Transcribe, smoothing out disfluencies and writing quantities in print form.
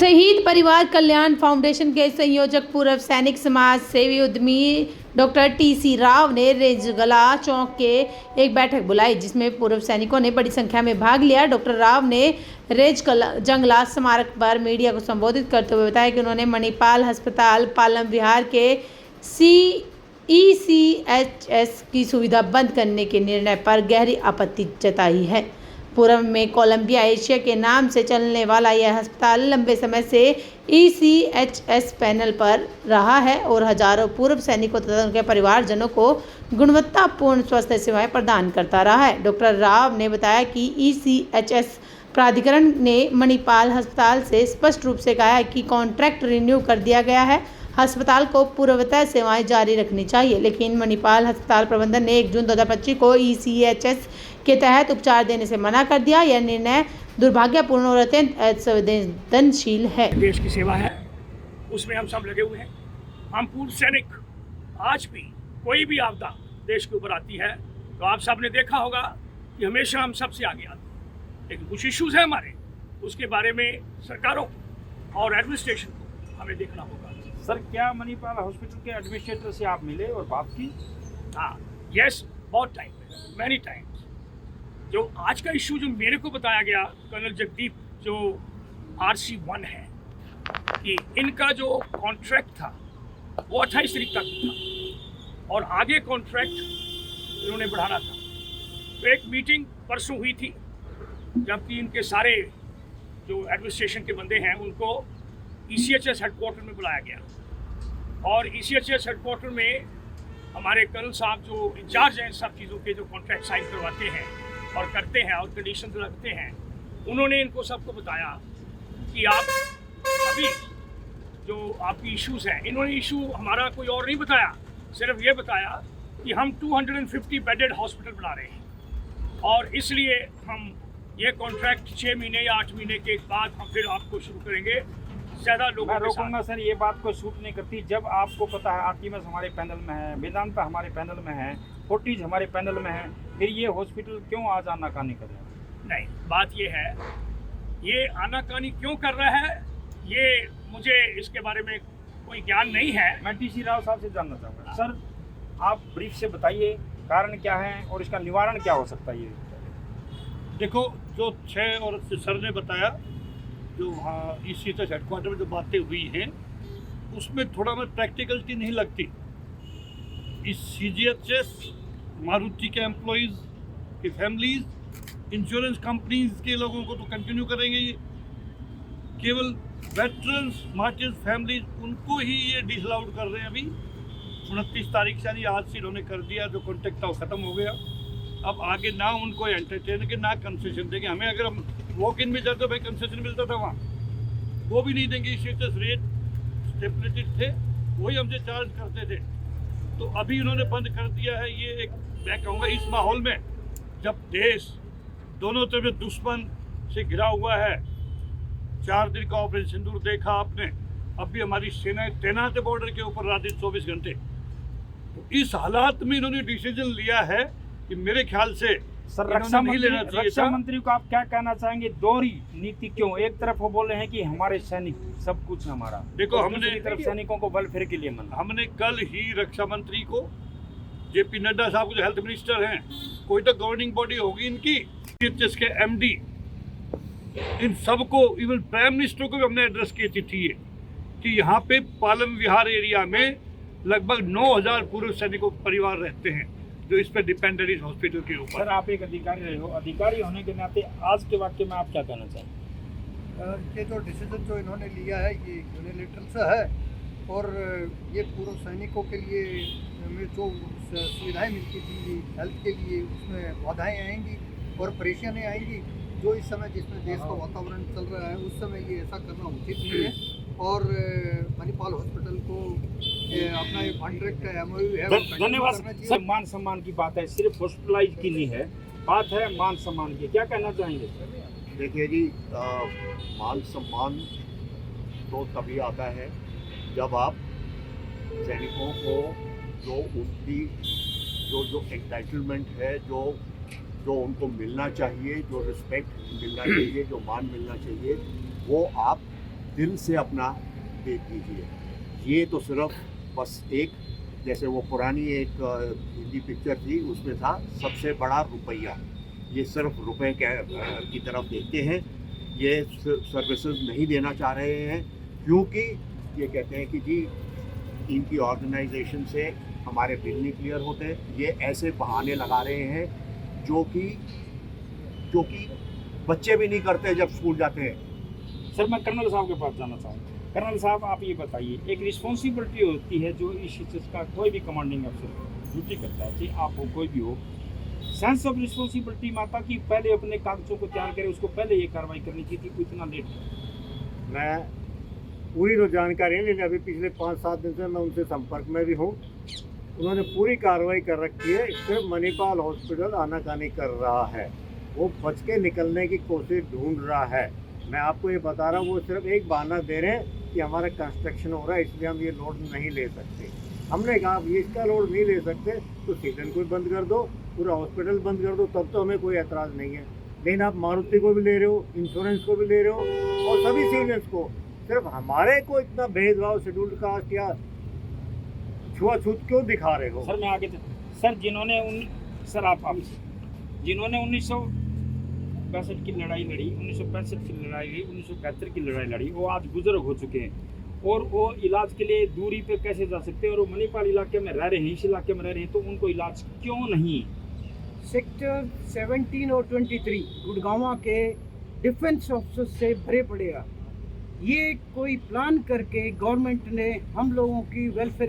शहीद परिवार कल्याण फाउंडेशन के संयोजक पूर्व सैनिक समाज सेवी उद्यमी डॉक्टर टी.सी. राव ने रेजगला चौक के एक बैठक बुलाई, जिसमें पूर्व सैनिकों ने बड़ी संख्या में भाग लिया। डॉक्टर राव ने रेजगला स्मारक पर मीडिया को संबोधित करते हुए बताया कि उन्होंने मणिपाल अस्पताल पालम विहार के ECHS की सुविधा बंद करने के निर्णय पर गहरी आपत्ति जताई है। पूर्व में कोलंबिया एशिया के नाम से चलने वाला यह अस्पताल लंबे समय से ECHS पैनल पर रहा है और हजारों पूर्व सैनिकों तथा उनके परिवारजनों को गुणवत्तापूर्ण स्वास्थ्य सेवाएं प्रदान करता रहा है। डॉक्टर राव ने बताया कि ECHS प्राधिकरण ने मणिपाल अस्पताल से स्पष्ट रूप से कहा है कि कॉन्ट्रैक्ट रिन्यू कर दिया गया है। अस्पताल को पूर्ववत सेवाएं जारी रखनी चाहिए, लेकिन मणिपाल अस्पताल प्रबंधन ने 1 जून 2025 को ECHS के तहत उपचार देने से मना कर दिया। यह निर्णय दुर्भाग्यपूर्ण और अत्यंत असंवेदनशील है। देश की सेवा है, उसमें हम सब लगे हुए हैं। हम पूर्व सैनिक आज भी कोई भी आपदा देश के ऊपर आती है तो आप सब ने देखा होगा कि हमेशा हम सबसे आगे आते हैं, लेकिन कुछ इश्यूज हैं हमारे, उसके बारे में सरकारों और एडमिनिस्ट्रेशन को हमें देखना होगा। सर, क्या मणिपाल हॉस्पिटल के एडमिनिस्ट्रेटर से आप मिले और बात की? हाँ, यस, बहुत टाइम, मैनी टाइम्स। जो आज का इशू जो मेरे को बताया गया कर्नल जगदीप, जो RC1 है, कि इनका जो कॉन्ट्रैक्ट था वो 28 तारीख तक था और आगे कॉन्ट्रैक्ट इन्होंने बढ़ाना था। तो एक मीटिंग परसों हुई थी, जबकि इनके सारे जो एडमिनिस्ट्रेशन के बंदे हैं उनको ECHS हेडक्वार्टर में बुलाया गया और ECHS हेडक्वार्टर में हमारे कर्नल साहब जो इंचार्ज हैं इन सब चीज़ों के, जो कॉन्ट्रैक्ट साइन करवाते हैं और करते हैं और कंडीशन रखते हैं, उन्होंने इनको सबको बताया कि आप अभी जो आपकी इश्यूज़ हैं, इन्होंने इशू हमारा कोई और नहीं बताया, सिर्फ ये बताया कि हम 250 बेडेड हॉस्पिटल बना रहे हैं और इसलिए हम ये कॉन्ट्रैक्ट 6 महीने या 8 महीने के बाद हम फिर आपको शुरू करेंगे ज़्यादा लोगों मैं के रोकूंगा साथ। सर, ये बात को शूट नहीं करती। जब आपको पता है आर्टिमस हमारे पैनल में है, वेदांता हमारे पैनल में है, फोर्टिज हमारे पैनल में है, फिर ये हॉस्पिटल क्यों आज आनाकानी कर रहा है? नहीं, बात ये है, ये आनाकानी क्यों कर रहा है ये मुझे इसके बारे में कोई ज्ञान नहीं है। मैं टी.सी. राव साहब से जानना चाहूँगा। सर, आप ब्रीफ से बताइए कारण क्या है और इसका निवारण क्या हो सकता है? ये देखो, जो 6 और सर ने बताया, जो वहाँ ECHS हेडक्वार्टर में जो बातें हुई हैं उसमें थोड़ा में प्रैक्टिकलिटी नहीं लगती। इस CGHS, मारुति के एम्प्लॉइज़ की फैमिलीज़, इंश्योरेंस कंपनीज के लोगों को तो कंटिन्यू करेंगे ये, केवल वेटरन्स मार्टिर्स फैमिलीज उनको ही ये डिसअलाउड कर रहे हैं। अभी 29 तारीख से, यानी आज से इन्होंने कर दिया, जो कॉन्ट्रैक्ट था वो ख़त्म हो गया। अब आगे ना उनको एंटरटेन के ना कंसेशन देंगे। हमें अगर हम वॉक इन में जाते भाई कंसेशन मिलता था वहाँ, वो भी नहीं देंगे। ECHS रेट स्टेपलेटेड थे, वही हमसे चार्ज करते थे। तो अभी उन्होंने बंद कर दिया है। ये एक, मैं कहूँगा, इस माहौल में जब देश दोनों तरफ दुश्मन से घिरा हुआ है, 4 दिन का ऑपरेशन सिंदूर देखा आपने, अब भी हमारी सेनाएं तैनात है बॉर्डर के ऊपर रात दिन 24 घंटे। तो इस हालात में इन्होंने डिसीजन लिया है कि मेरे ख्याल से सर, नहीं लेना चाहिए रक्षा था। मंत्री को आप क्या कहना चाहेंगे? दोहरी नीति क्यों? एक तरफ वो बोल रहे हैं कि हमारे सैनिक सब कुछ हमारा, देखो, और हमने दूसरी तरफ सैनिकों को वेलफेयर के लिए मना। हमने कल ही रक्षा मंत्री को, JP नड्डा साहब जो हेल्थ मिनिस्टर हैं, कोई तो गवर्निंग बॉडी होगी इनकी, ECHS के MD, इन सबको, इवन प्राइम मिनिस्टर को भी हमने एड्रेस की चिट्ठी है कि यहाँ पे पालम विहार एरिया में लगभग 9000 पूर्व सैनिकों के परिवार रहते हैं जो इस पर डिपेंडेंट इस हॉस्पिटल के ऊपर। सर, आप एक अधिकारी रहे हो, अधिकारी होने के नाते आज के वाक्य में आप क्या कहना चाहेंगे? ये जो डिसीजन जो इन्होंने लिया है ये यूनिलेटरल सा है और ये पूर्व सैनिकों के लिए में जो सुविधाएं मिलती थी हेल्थ के लिए, उसमें बाधाएं आएंगी और परेशानियाँ आएंगी। जो इस समय जिसमें देश का वातावरण चल रहा है उस समय ये ऐसा करना उचित नहीं है और मणिपाल हॉस्पिटल को अपना ये कॉन्ट्रैक्ट MOU है। धन्यवाद सर। मान सम्मान की बात है, सिर्फ हॉस्पिटलाइज की नहीं है, बात है मान सम्मान की। क्या कहना चाहेंगे? देखिए जी, मान सम्मान तो तभी आता है जब आप सैनिकों को जो उनकी जो एंटाइटलमेंट है, जो उनको मिलना चाहिए, जो रिस्पेक्ट मिलना चाहिए, जो मान मिलना चाहिए, वो आप दिल से अपना देख लीजिए। ये तो सिर्फ बस एक, जैसे वो पुरानी एक हिंदी पिक्चर थी, उसमें था सबसे बड़ा रुपया। ये सिर्फ रुपए की तरफ देखते हैं, ये सर्विसेज नहीं देना चाह रहे हैं, क्योंकि ये कहते हैं कि जी इनकी ऑर्गेनाइजेशन से हमारे बिल नहीं क्लियर होते। ये ऐसे बहाने लगा रहे हैं जो कि बच्चे भी नहीं करते जब स्कूल जाते हैं। सर मैं कर्नल साहब के पास जाना चाहूँगा। कर्नल साहब आप ये बताइए, एक रिस्पॉन्सिबिलिटी होती है जो इस चीज़ का कोई भी कमांडिंग अफसर ड्यूटी करता है, चाहे आप हो कोई भी हो, सेंस ऑफ रिस्पॉन्सिबिलिटी माता की पहले अपने कागजों को तैयार करे, उसको पहले ये कार्रवाई करनी चाहिए थी, इतना लेट। मैं पूरी तो जानकारी नहीं, लेकिन अभी पिछले 5-7 दिन से मैं उनसे संपर्क में भी हूँ। उन्होंने पूरी कार्रवाई कर रखी है, सिर्फ मणिपाल हॉस्पिटल आनाकानी कर रहा है, वो बच के निकलने की कोशिश ढूंढ रहा है। मैं आपको ये बता रहा हूँ, वो सिर्फ एक बहाना दे रहे हैं कि हमारा कंस्ट्रक्शन हो रहा है इसलिए हम ये लोड नहीं ले सकते। हमने कहा ये इसका लोड नहीं ले सकते तो सीजन को बंद कर दो, पूरा हॉस्पिटल बंद कर दो, तब तो हमें कोई एतराज़ नहीं है। लेकिन आप मारुति को भी ले रहे हो, इंश्योरेंस को भी ले रहे हो और सभी सिविलियंस को, सिर्फ हमारे को इतना भेदभाव शेड्यूल्ड कास्ट या छुआछूत क्यों दिखा रहे हो? सर मैं आगे सर जिन्होंने जिन्होंने 1962 की लड़ाई लड़ी, 1965 की लड़ाई लड़ी, 1971 की लड़ाई लड़ी, वो आज बुजुर्ग हो चुके हैं और वो इलाज के लिए दूरी पे कैसे जा सकते हैं, और वो मणिपाल इलाके में रह रहे हैं, इस इलाके में रह रहे हैं, तो उनको इलाज क्यों नहीं? सेक्टर 17 और 23 गुड़गांव के डिफेंस ऑफिसर्स से भरे पड़ेगा। ये कोई प्लान करके गवर्नमेंट ने हम लोगों की वेलफेयर